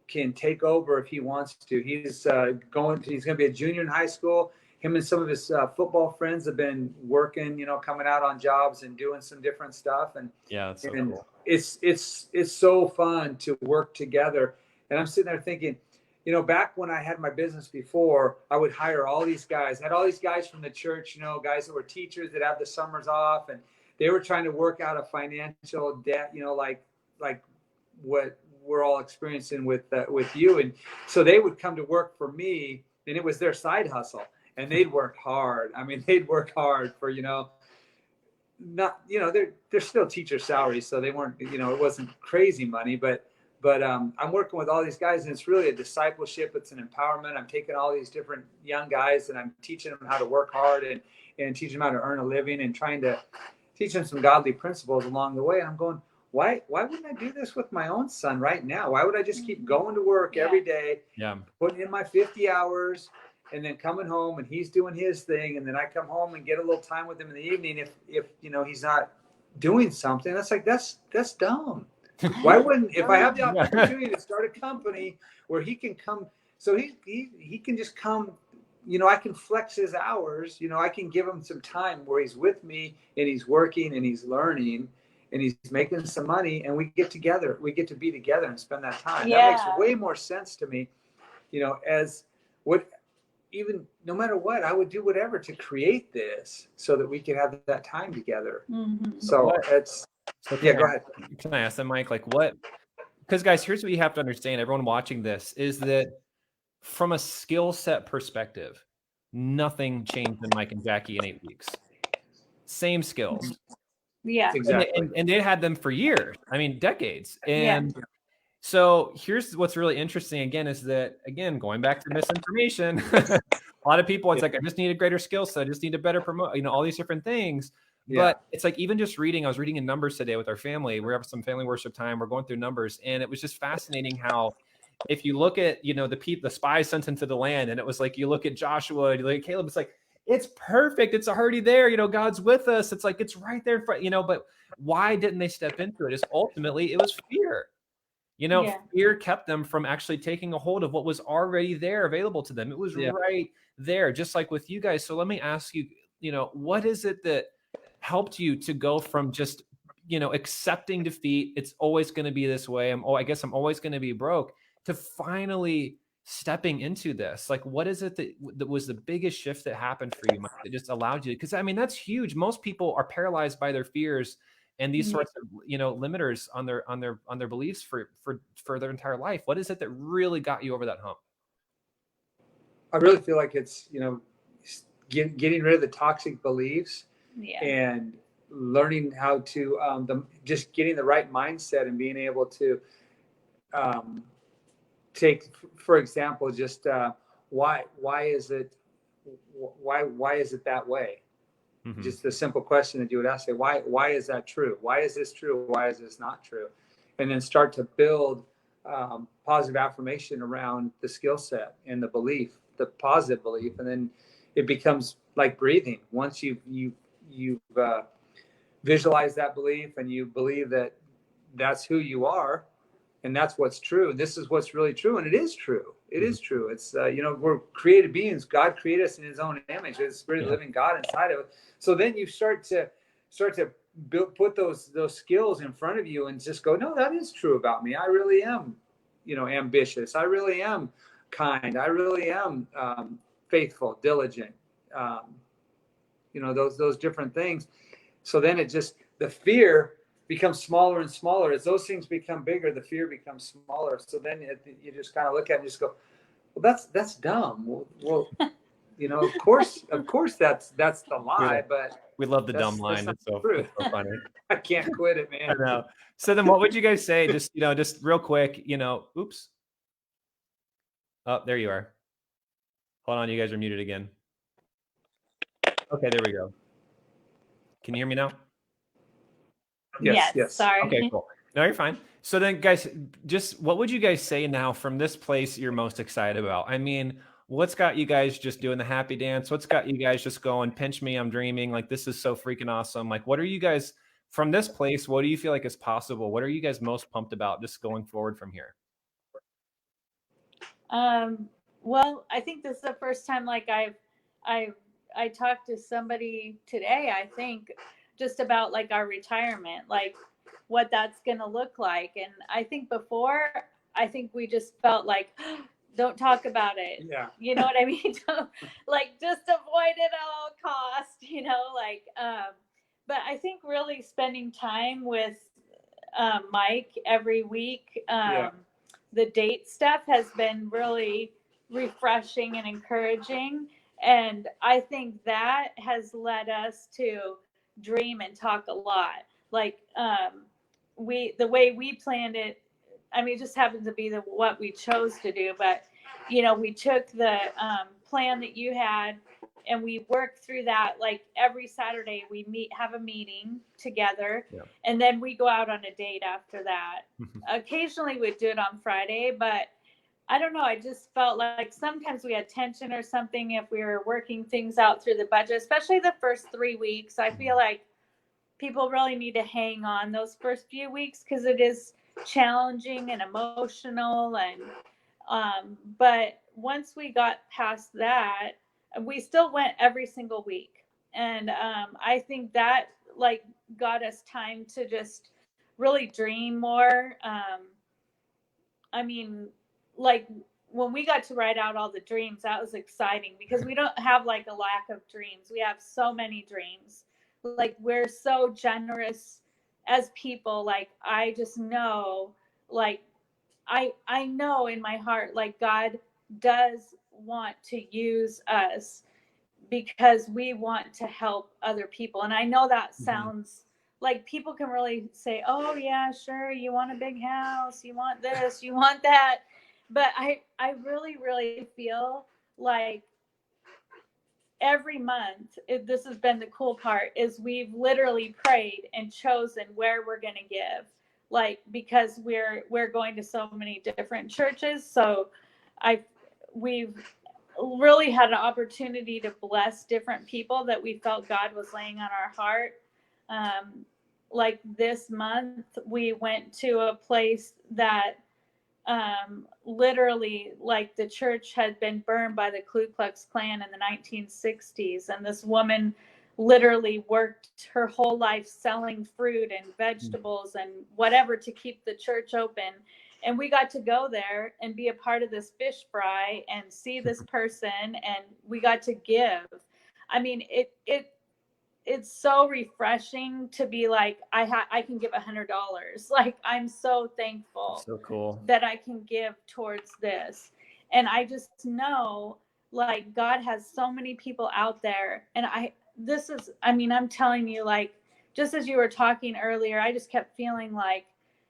can take over if he wants to. He's going to be a junior in high school. Him and some of his football friends have been working, you know, coming out on jobs and doing some different stuff. And yeah, it's so cool. It's so fun to work together. And I'm sitting there thinking, you know, back when I had my business before, I would hire all these guys. I had all these guys from the church, you know, guys that were teachers that have the summers off, and they were trying to work out a financial debt, you know, like what we're all experiencing with you. And so they would come to work for me, and it was their side hustle. And they'd work hard. I mean, they'd work hard for, you know, not, you know, they're still teacher salaries, so they weren't, you know, it wasn't crazy money, but I'm working with all these guys, and it's really a discipleship. It's an empowerment. I'm taking all these different young guys and I'm teaching them how to work hard and teaching them how to earn a living and trying to teach them some godly principles along the way. And I'm going, why wouldn't I do this with my own son right now? Why would I just keep going to work every day, putting in my 50 hours, and then coming home and he's doing his thing, and then I come home and get a little time with him in the evening if you know he's not doing something? That's like that's dumb. Why wouldn't, if I have the opportunity to start a company where he can come, so he can just come, you know, I can flex his hours, you know, I can give him some time where he's with me and he's working and he's learning and he's making some money, and we get to be together and spend that time. That makes way more sense to me, you know, as what, even no matter what, I would do whatever to create this so that we could have that time together. So it's, go ahead. Can I ask them, Mike, like what, because guys, here's what you have to understand, everyone watching this, is that from a skill set perspective, nothing changed in Mike and Jacque in 8 weeks. Same skills. Yeah, exactly. And they had them for years. I mean, decades. And so here's what's really interesting again, is that, again, going back to misinformation, a lot of people, it's like, I just need a greater skill set. I just need to better promote, you know, all these different things. But it's like, even just reading, I was reading in Numbers today with our family. We have some family worship time. We're going through Numbers. And it was just fascinating how, if you look at, you know, the spies sent into the land, and it was like, you look at Joshua, you look at Caleb, it's like, it's perfect. It's already there. You know, God's with us. It's like, it's right there in front, you know, but why didn't they step into it? Is ultimately it was fear. You know, fear kept them from actually taking a hold of what was already there available to them. It was right there, just like with you guys. So let me ask you, you know, what is it that helped you to go from just, you know, accepting defeat, it's always going to be this way, I guess I'm always going to be broke, to finally stepping into this? Like, what is it that was the biggest shift that happened for you, Mike, that just allowed you? Because I mean, that's huge. Most people are paralyzed by their fears and these sorts of, you know, limiters on their beliefs for their entire life. What is it that really got you over that hump? I really feel like it's, you know, getting rid of the toxic beliefs and learning how to just getting the right mindset and being able to take, for example, just why is it that way? Mm-hmm. Just the simple question that you would ask, say, why is that true? Why is this true? Why is this not true? And then start to build positive affirmation around the skill set and the belief, the positive belief, and then it becomes like breathing. Once you've visualized that belief and you believe that that's who you are and that's what's true, and this is what's really true, and it is true. It is true. It's you know, we're created beings. God created us in His own image. There's a spirit of the living God inside of it. So then you start to put those skills in front of you and just go, no, that is true about me. I really am, you know, ambitious. I really am kind. I really am faithful, diligent. You know, those different things. So then it just, the fear becomes smaller and smaller. As those things become bigger, the fear becomes smaller. So then you just kind of look at it and just go, well, that's dumb. Well, you know, of course that's the lie, but we love the dumb line. It's so funny. I can't quit it, man. I know. So then what would you guys say? Just, you know, just real quick, you know, oops. Oh, there you are. Hold on. You guys are muted again. Okay, there we go. Can you hear me now? Yes. Sorry. Okay, cool. No, you're fine. So then, guys, just what would you guys say now from this place you're most excited about? I mean, what's got you guys just doing the happy dance? What's got you guys just going, pinch me, I'm dreaming? Like, this is so freaking awesome. Like, what are you guys, from this place, what do you feel like is possible? What are you guys most pumped about just going forward from here? Well, I think this is the first time, like, I talked to somebody today, I think, just about like our retirement, like what that's going to look like. And I think before, I think we just felt like, don't talk about it. Yeah. You know what I mean? Like, just avoid it at all costs, you know, like, but I think really spending time with Mike every week, the date stuff has been really refreshing and encouraging. And I think that has led us to dream and talk a lot. Like, the way we planned it, I mean, it just happens to be what we chose to do. But, you know, we took the plan that you had and we worked through that. Like every Saturday we have a meeting together, and then we go out on a date after that. Occasionally we'd do it on Friday, but I don't know. I just felt like sometimes we had tension or something if we were working things out through the budget, especially the first 3 weeks. I feel like people really need to hang on those first few weeks because it is challenging and emotional. And but once we got past that, we still went every single week. And I think that like got us time to just really dream more. I mean, like when we got to write out all the dreams, that was exciting because we don't have like a lack of dreams. We have so many dreams. Like we're so generous as people. Like I just know, like I know in my heart, like God does want to use us because we want to help other people. And I know that sounds like people can really say, oh yeah, sure. You want a big house. You want this, you want that. But I really, really feel like every month, this has been the cool part, is we've literally prayed and chosen where we're going to give. Like, because we're going to so many different churches. So we've really had an opportunity to bless different people that we felt God was laying on our heart. Like this month, we went to a place that literally, like, the church had been burned by the Ku Klux Klan in the 1960s, and this woman literally worked her whole life selling fruit and vegetables and whatever to keep the church open. And we got to go there and be a part of this fish fry and see this person, and we got to give. I mean, it's so refreshing to be like, I can give $100. Like, I'm so thankful. So cool that I can give towards this. And I just know, like, God has so many people out there. And I'm telling you, like, just as you were talking earlier, I just kept feeling like,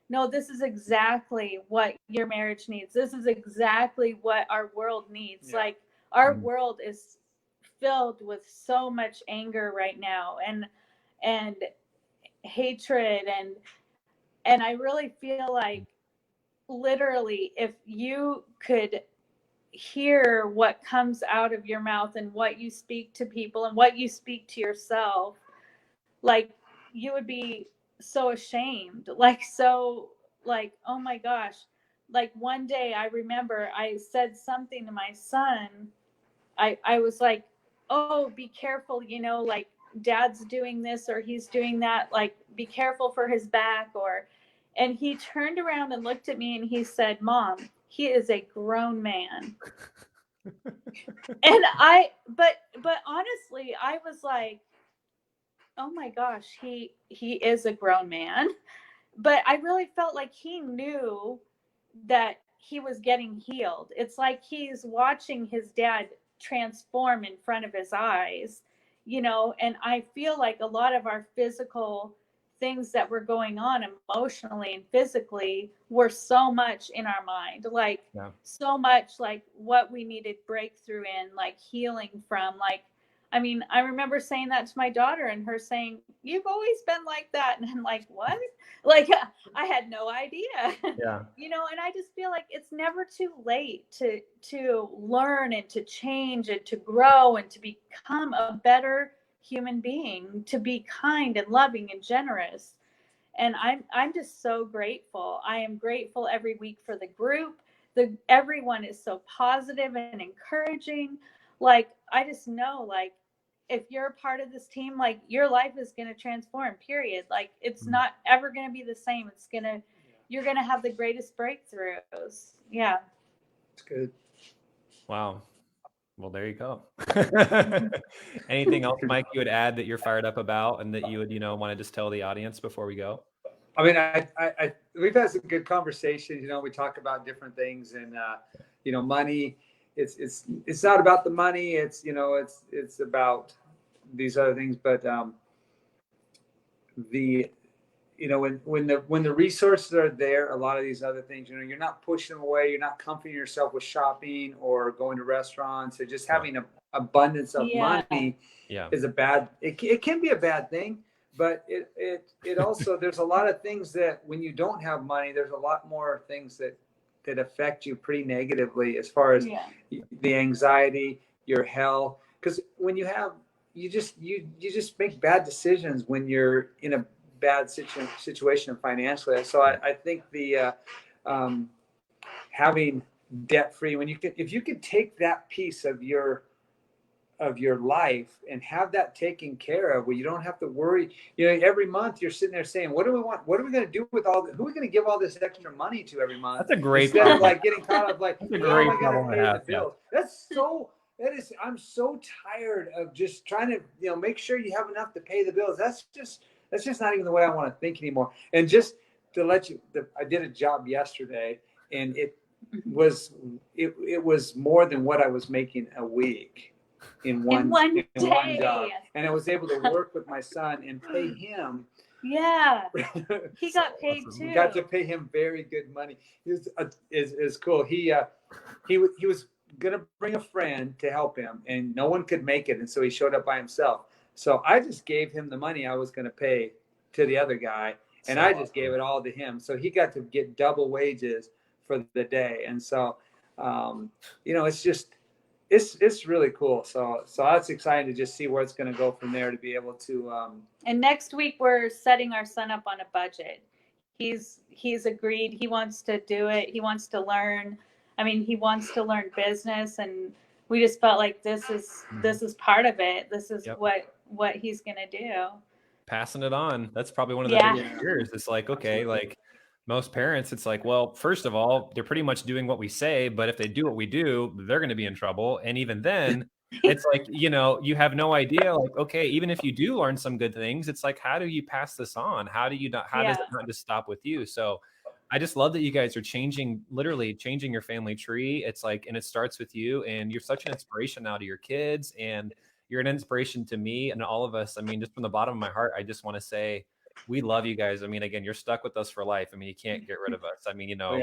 no, this is exactly what your marriage needs. This is exactly what our world needs. Yeah. Like, our world is filled with so much anger right now, and hatred, and I really feel like, literally, if you could hear what comes out of your mouth and what you speak to people and what you speak to yourself, like, you would be so ashamed, like, oh my gosh. Like, one day I remember I said something to my son. I was like, oh, be careful, like, dad's doing this or he's doing that, like, be careful for his back. And he turned around and looked at me and he said, Mom, he is a grown man. And but honestly, I was like, oh my gosh, he is a grown man. But I really felt like he knew that he was getting healed. It's like he's watching his dad transform in front of his eyes, and I feel like a lot of our physical things that were going on emotionally and physically were so much in our mind, like, so much like what we needed breakthrough in, like, healing from. Like, I mean, I remember saying that to my daughter and her saying, you've always been like that. And I'm like, what? Like, I had no idea. Yeah. And I just feel like it's never too late to learn and to change and to grow and to become a better human being, to be kind and loving and generous. And I'm just so grateful. I am grateful every week for the group. Everyone is so positive and encouraging. Like, I just know, like, if you're a part of this team, like, your life is going to transform, period. Like, it's not ever going to be the same. You're going to have the greatest breakthroughs. Yeah. It's good. Wow. Well, there you go. Anything else, Mike, you would add that you're fired up about and that you would, want to just tell the audience before we go? I mean, we've had some good conversations. We talk about different things, and money. It's not about the money. It's about these other things. But when the resources are there, a lot of these other things, you're not pushing them away. You're not comforting yourself with shopping or going to restaurants, or just having an abundance of money. Is a bad. It can be a bad thing. But it also, there's a lot of things that when you don't have money, there's a lot more things that affect you pretty negatively, as far as the anxiety, your health. Because when you have, you just make bad decisions when you're in a bad situation financially. So I think the having debt free, if you could take that piece of your life and have that taken care of, where you don't have to worry. Every month you're sitting there saying, what do we want? What are we going to do with who are we going to give all this extra money to every month? That's a great Instead problem. of like getting caught up, like, that's a great problem pay to have. the bills. I'm so tired of just trying to, make sure you have enough to pay the bills. That's just not even the way I want to think anymore. And just to let you, I did a job yesterday, and it was more than what I was making a week. In one job, and I was able to work with my son and pay him. Yeah, he got paid too. We got to pay him very good money. Is cool. He was gonna bring a friend to help him, and no one could make it, and so he showed up by himself. So I just gave him the money I was gonna pay to the other guy, and I just gave it all to him. So he got to get double wages for the day, and so it's just. It's really cool. So that's exciting to just see where it's going to go from there, to be able to. And next week we're setting our son up on a budget. he's agreed. He wants to do it. He wants to learn. I mean, he wants to learn business, and we just felt like this is part of it. This is what he's gonna do. Passing it on. That's probably one of the biggest fears. It's like, okay, like most parents, it's like, well, first of all, they're pretty much doing what we say, but if they do what we do, they're going to be in trouble. And even then, it's like, you know, you have no idea, like, okay, even if you do learn some good things, it's like, how do you pass this on? How do you not, how does it not just stop with you? So I just love that you guys are literally changing your family tree. It's like, and it starts with you, and you're such an inspiration now to your kids, and you're an inspiration to me and all of us. I mean, just from the bottom of my heart, I just want to say, we love you guys. I mean, again, you're stuck with us for life. I mean, you can't get rid of us. I mean, you know,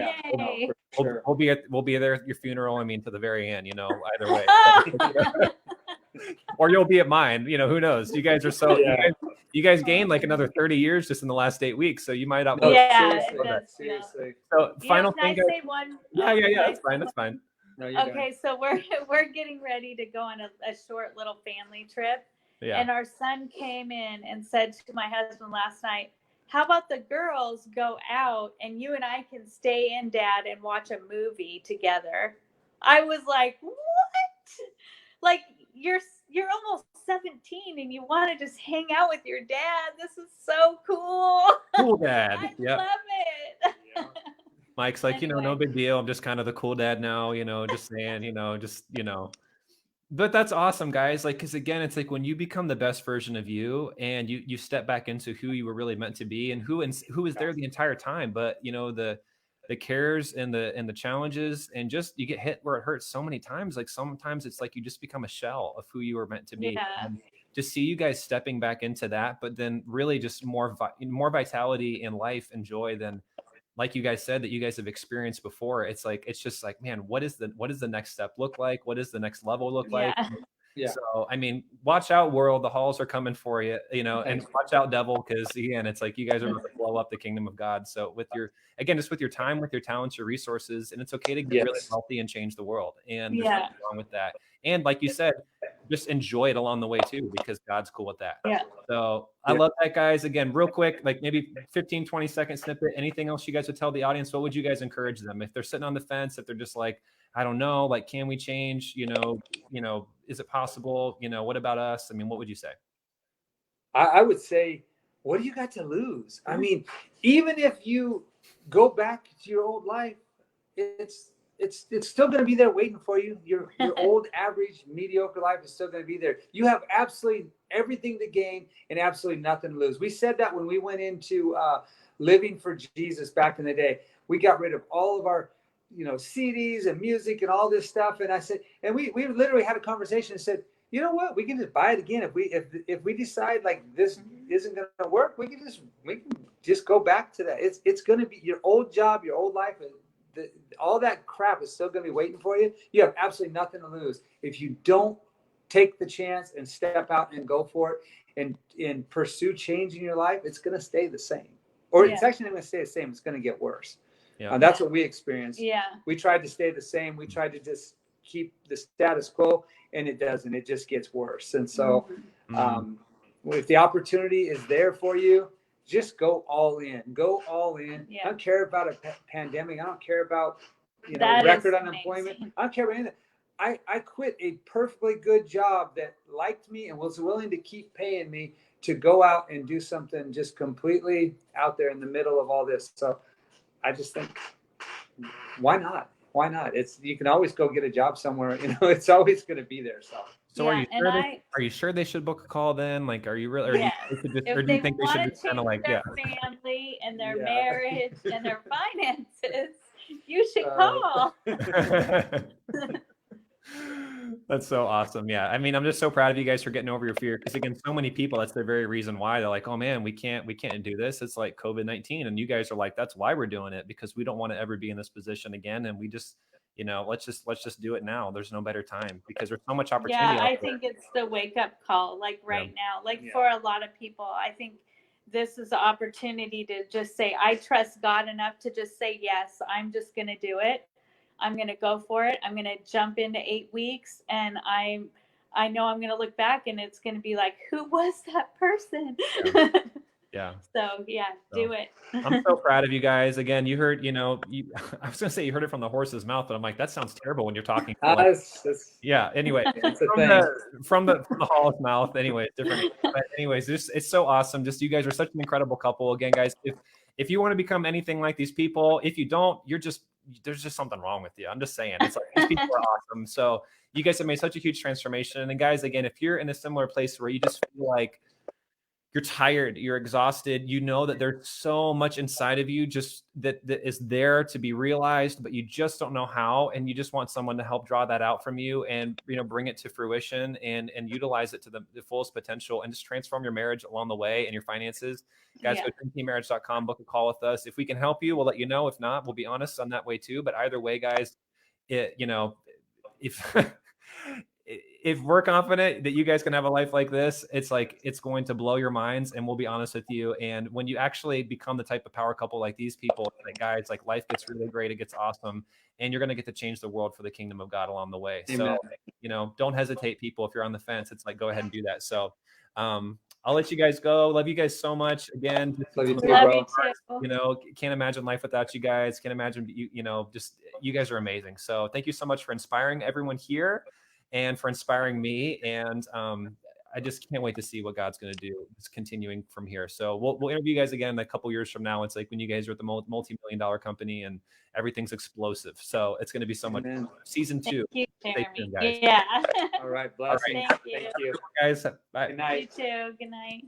we'll be there at your funeral. I mean, to the very end, you know, either way. Or you'll be at mine, you know, who knows? You guys are so, you guys gained like another 30 years just in the last 8 weeks. So you might not. Seriously. So final thing. Can I say one? Yeah. That's fine. That's fine. No, okay, so we're getting ready to go on a short little family trip. Yeah. And our son came in and said to my husband last night, how about the girls go out and you and I can stay in, Dad, and watch a movie together? I was like, what? Like, you're almost 17 and you want to just hang out with your dad. This is so cool. Cool dad. I love it. Yeah. Mike's like, anyway, you know, no big deal. I'm just kind of the cool dad now, you know, just saying, you know. But that's awesome, guys. Like, because again, it's like when you become the best version of you and you step back into who you were really meant to be and who was there the entire time. But, you know, the cares and the challenges, and just you get hit where it hurts so many times. Like sometimes it's like you just become a shell of who you were meant to be. Yeah. And to see you guys stepping back into that, but then really just more vitality in life and joy than, like you guys said, that you guys have experienced before. It's like, it's just like, man, what does the next step look like? What does the next level look like? Yeah. So, I mean, watch out, world. The halls are coming for you, you know, and watch out, devil, because again, it's like you guys are going to blow up the kingdom of God. So with your time, with your talents, your resources, and it's okay to get really healthy and change the world. And there's nothing wrong with that. And like you said, just enjoy it along the way too, because God's cool with that. Yeah. So I love that, guys. Again, real quick, like maybe 15, 20-second snippet. Anything else you guys would tell the audience? What would you guys encourage them? If they're sitting on the fence, if they're just like, I don't know, like, can we change? You know, is it possible? You know, what about us? I mean, what would you say? I would say, what do you got to lose? I mean, even if you go back to your old life, it's still going to be there waiting for you. Your old, average, mediocre life is still going to be there. You have absolutely everything to gain and absolutely nothing to lose. We said that when we went into living for Jesus back in the day. We got rid of all of our, you know, CDs and music and all this stuff. And I said, and we literally had a conversation and said, you know what? We can just buy it again. If we decide like this isn't going to work, we can just go back to that. It's going to be your old job, your old life. All that crap is still going to be waiting for you. You have absolutely nothing to lose. If you don't take the chance and step out and go for it and pursue change in your life, it's going to stay the same. Or it's actually not going to stay the same. It's going to get worse. Yeah. That's what we experienced. Yeah. We tried to stay the same. We tried to just keep the status quo, and it doesn't. It just gets worse. And so if the opportunity is there for you, just go all in. Go all in. Yeah. I don't care about a pandemic. I don't care about, you know, record unemployment. I don't care about anything. I quit a perfectly good job that liked me and was willing to keep paying me to go out and do something just completely out there in the middle of all this. So I just think, why not? Why not? You can always go get a job somewhere. You know, it's always going to be there. So are you sure they should book a call then? Like, are you really? Or do you think they should just kind of like their family and their marriage and their finances? You should call. That's so awesome. Yeah. I mean, I'm just so proud of you guys for getting over your fear. Because again, so many people, that's the very reason why they're like, oh man, we can't do this. It's like COVID-19. And you guys are like, that's why we're doing it, because we don't want to ever be in this position again. And we just, you know, let's just do it now. There's no better time because there's so much opportunity. Yeah, I think it's the wake up call, like right now, like for a lot of people, I think this is the opportunity to just say, I trust God enough to just say, yes, I'm just going to do it. I'm going to go for it. I'm going to jump into 8 weeks, and I know I'm going to look back and it's going to be like, who was that person? Yeah. So yeah, do it. I'm so proud of you guys. Again, you heard, I was gonna say you heard it from the horse's mouth, but I'm like, that sounds terrible when you're talking. Yeah. Anyway, it's a thing. From the hall's mouth. Anyway, different. But anyways, it's so awesome. Just you guys are such an incredible couple. Again, guys, if you want to become anything like these people, if you don't, there's just something wrong with you. I'm just saying. It's like these people are awesome. So you guys have made such a huge transformation. And guys, again, if you're in a similar place where you just feel like you're tired, you're exhausted, you know that there's so much inside of you just that is there to be realized, but you just don't know how, and you just want someone to help draw that out from you and bring it to fruition and utilize it to the fullest potential and just transform your marriage along the way and your finances. Guys, go to teammarriage.com, book a call with us. If we can help you, we'll let you know. If not, we'll be honest on that way too. But either way, guys, if if we're confident that you guys can have a life like this, it's going to blow your minds, and we'll be honest with you. And when you actually become the type of power couple like these people, like guys, like life gets really great. It gets awesome. And you're going to get to change the world for the kingdom of God along the way. Amen. So, don't hesitate, people. If you're on the fence, it's like, go ahead and do that. So, I'll let you guys go. Love you guys so much. Again, love you too, bro. Can't imagine life without you guys. Can't imagine just you guys are amazing. So thank you so much for inspiring everyone here and for inspiring me. And I just can't wait to see what God's going to do. Just continuing from here. So we'll interview you guys again a couple years from now. It's like when you guys are at the multi-million-dollar company and everything's explosive. So it's going to be so much fun. Season 2. Thank you, Jeremy. Tuned, guys. Yeah. All right. Blessings. Thank you. Thank you. Guys, bye. Good night. You too. Good night.